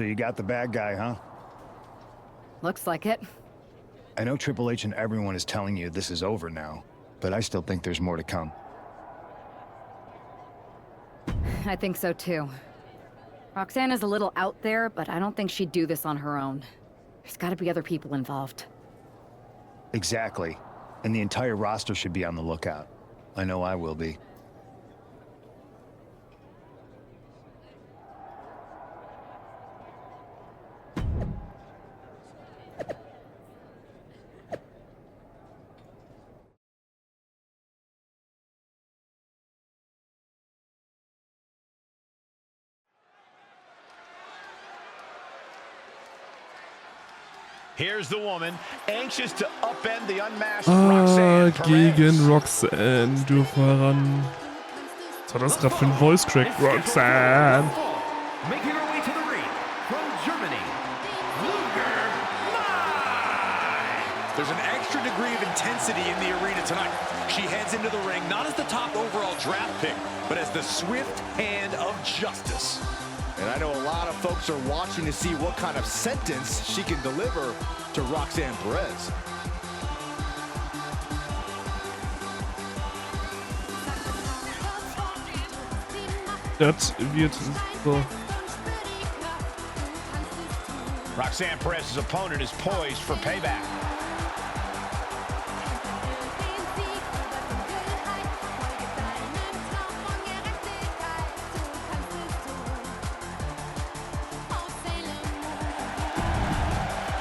So you got the bad guy, huh? Looks like it. I know Triple H and everyone is telling you this is over now, but I still think there's more to come. I think so too. Roxanne is a little out there, but I don't think she'd do this on her own. There's gotta be other people involved. Exactly. And the entire roster should be on the lookout. I know I will be. Here's the woman, anxious to upend the unmasked Roxanne gegen Roxanne. Dürfen wir ran. Was war das gerade für ein Voice Crack? Roxanne. Making her way to the ring from Germany. There's an extra degree of intensity in the arena tonight. She heads into the ring not as the top overall draft pick, but as the swift hand of justice. And I know a lot of folks are watching to see what kind of sentence she can deliver to Roxanne Perez. Das wird so. Roxanne Perez's opponent is poised for payback.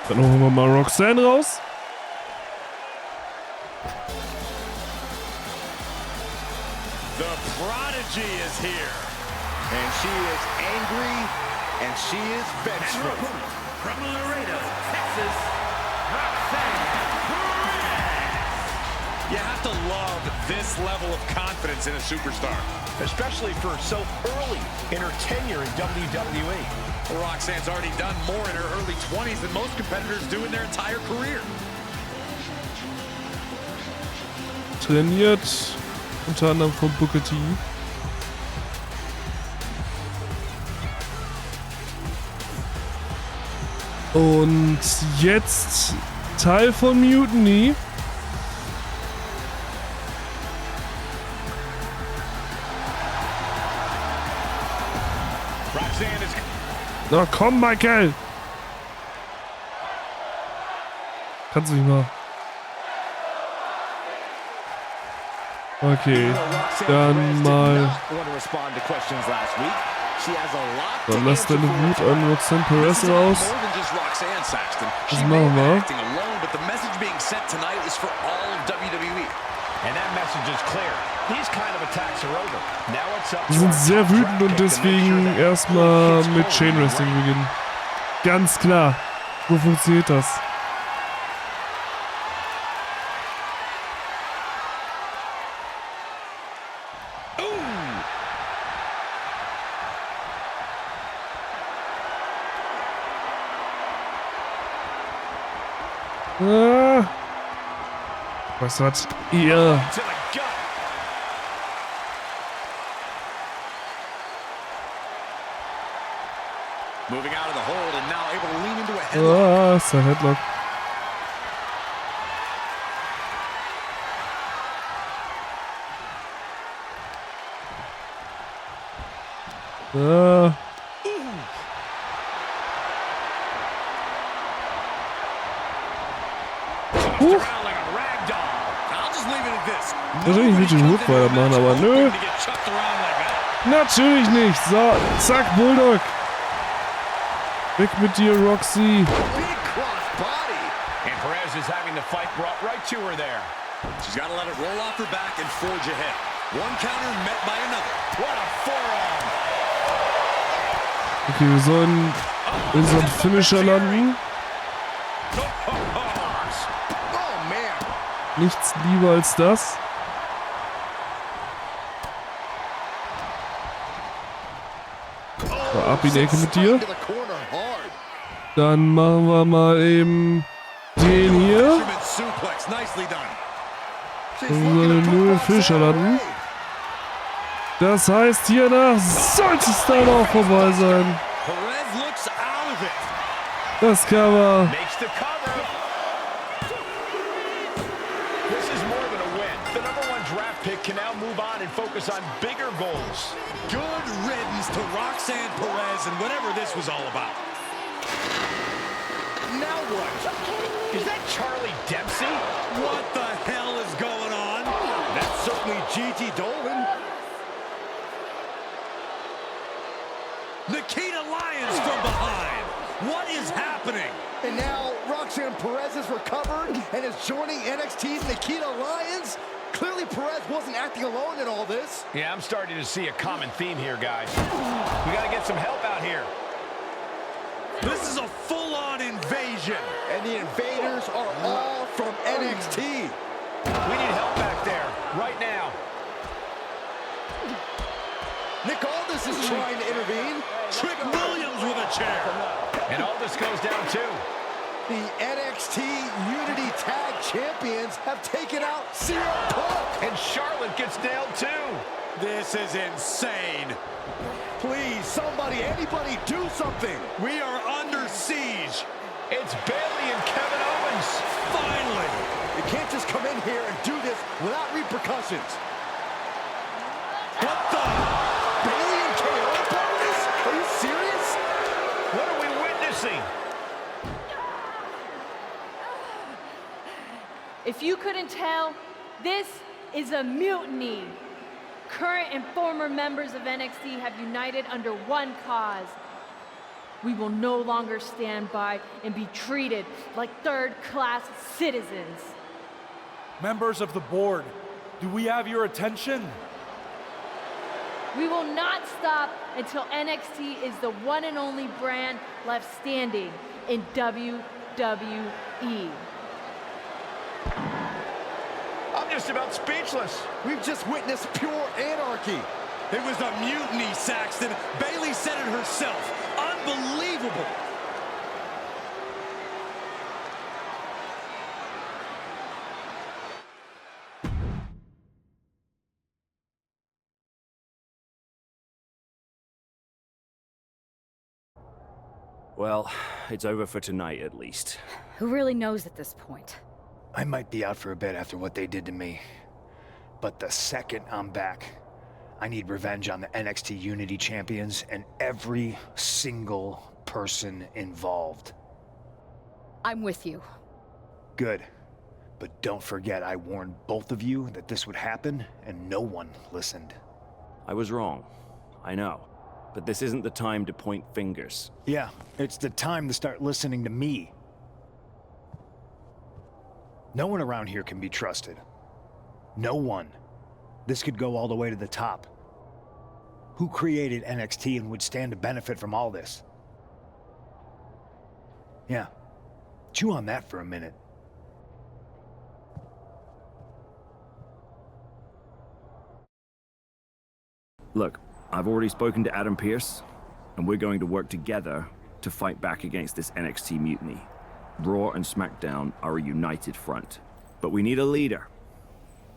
Dann holen wir mal Roxanne raus. The prodigy is here. And she is angry and she is vengeful. From Laredo, Texas, Roxanne Perez. You have to love this level of confidence in a superstar, especially for so early in her tenure in WWE. Roxanne's already done more in her early 20s than most competitors do in their entire career. Trainiert unter anderem von Booker T. Und jetzt Teil von Mutiny. Roxanne is... Na komm, Michael! Kannst du mich mal. Okay, dann mal. Dann lass deine Wut an Roxanne Perez raus. Das machen wir. Wir sind sehr wütend und deswegen erstmal mit Chain Wrestling beginnen. Ganz klar. So funktioniert das. Was hat ihr? Ah, ist der Headlock. Ah. Natürlich mit dem Hut weitermachen, aber nö. Natürlich nicht. So, zack, Bulldog. Weg mit dir, Roxy. Okay, wir sollen unseren Finisher landen. Nichts lieber als das. So, ab in die Ecke mit dir. Dann machen wir mal eben den hier. Und nur den Fischer landen. Das heißt, hiernach sollte es dann auch vorbei sein. of it. Das Cover. Makes the cover. This is more than a win. The #1 draft pick can now move on and focus on bigger goals. Good riddance to Roxanne Perez and whatever this was all about. Now what? Is that Charlie Dempsey? What the hell is going on? That's certainly Gigi Dolan. Nikita Lyons from behind. What is happening? And now Roxanne Perez is recovered and is joining NXT's Nikita Lyons. Clearly Perez wasn't acting alone in all this. Yeah, I'm starting to see a common theme here, guys. We got to get some help out here. This is a full-on invasion. And the invaders are all from NXT. We need help back there, right now. Nick Aldis is trying to intervene. Trick Williams with a chair. And all this goes down, too. The NXT Unity Tag Champions have taken out CM Punk. And Charlotte gets nailed, too. This is insane. Please, somebody, anybody, do something. We are under siege. It's Bayley and Kevin Owens. Finally. You can't just come in here and do this without repercussions. What the? Bayley and KO part of this? Are you serious? What are we witnessing? If you couldn't tell, this is a mutiny. Current and former members of NXT have united under one cause. We will no longer stand by and be treated like third-class citizens. Members of the board, do we have your attention? We will not stop until NXT is the one and only brand left standing in WWE. I'm just about speechless. We've just witnessed pure anarchy. It was a mutiny, Saxton. Bayley said it herself. Unbelievable. Well, it's over for tonight at least. Who really knows at this point? I might be out for a bit after what they did to me. But the second I'm back, I need revenge on the NXT Unity Champions and every single person involved. I'm with you. Good. But don't forget I warned both of you that this would happen, and no one listened. I was wrong. I know. But this isn't the time to point fingers. Yeah, it's the time to start listening to me. No one around here can be trusted. No one. This could go all the way to the top. Who created NXT and would stand to benefit from all this? Yeah. Chew on that for a minute. Look, I've already spoken to Adam Pearce, and we're going to work together to fight back against this NXT mutiny. Raw and SmackDown are a united front. But we need a leader.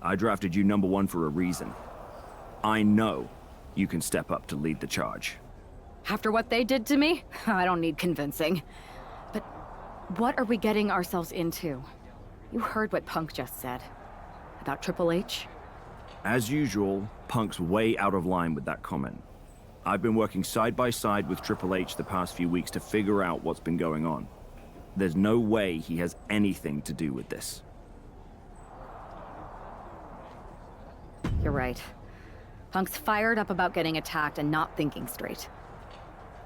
I drafted you #1 for a reason. I know you can step up to lead the charge. After what they did to me, I don't need convincing. But what are we getting ourselves into? You heard what Punk just said. About Triple H? As usual, Punk's way out of line with that comment. I've been working side by side with Triple H the past few weeks to figure out what's been going on. There's no way he has anything to do with this. You're right. Punk's fired up about getting attacked and not thinking straight.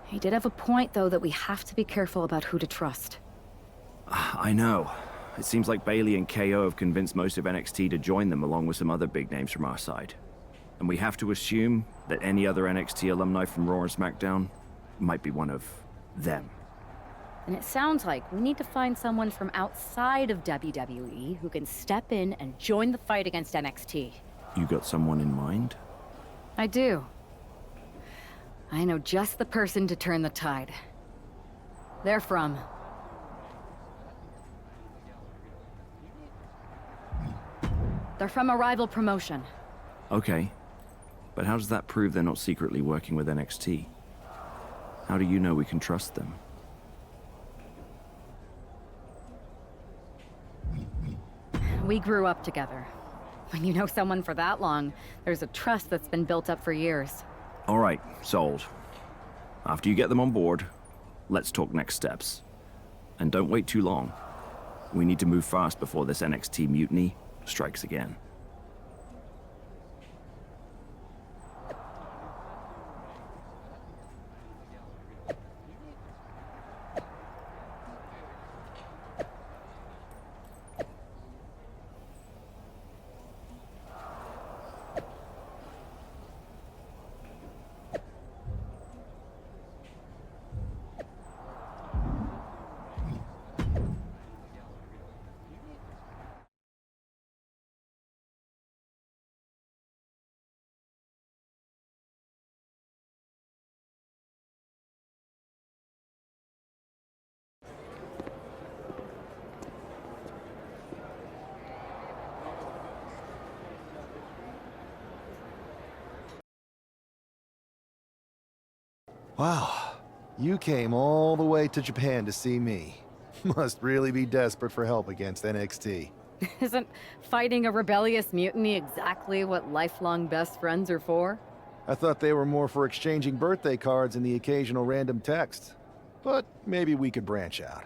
He did have a point, though, that we have to be careful about who to trust. I know. It seems like Bayley and KO have convinced most of NXT to join them along with some other big names from our side. And we have to assume that any other NXT alumni from Raw and SmackDown might be one of them. And it sounds like we need to find someone from outside of WWE who can step in and join the fight against NXT. You got someone in mind? I do. I know just the person to turn the tide. They're from... They're from a rival promotion. Okay. But how does that prove they're not secretly working with NXT? How do you know we can trust them? We grew up together. When you know someone for that long, there's a trust that's been built up for years. All right, sold. After you get them on board, let's talk next steps. And don't wait too long. We need to move fast before this NXT mutiny strikes again. Wow, you came all the way to Japan to see me. Must really be desperate for help against NXT. Isn't fighting a rebellious mutiny exactly what lifelong best friends are for? I thought they were more for exchanging birthday cards and the occasional random text. But maybe we could branch out.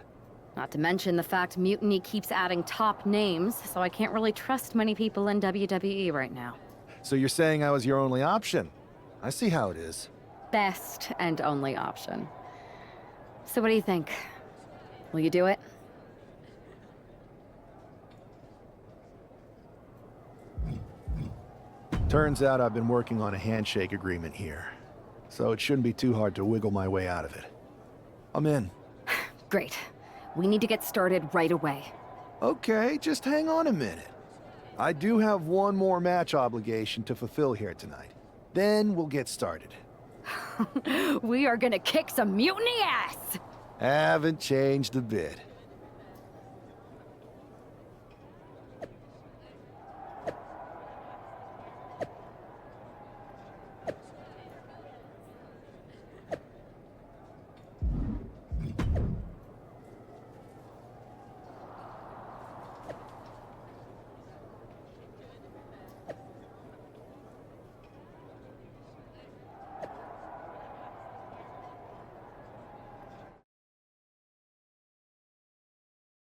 Not to mention the fact Mutiny keeps adding top names, so I can't really trust many people in WWE right now. So you're saying I was your only option? I see how it is. Best and only option. So what do you think? Will you do it? Turns out I've been working on a handshake agreement here, so it shouldn't be too hard to wiggle my way out of it. I'm in. Great. We need to get started right away. Okay, just hang on a minute. I do have one more match obligation to fulfill here tonight. Then we'll get started. We are gonna kick some mutiny ass! Haven't changed a bit.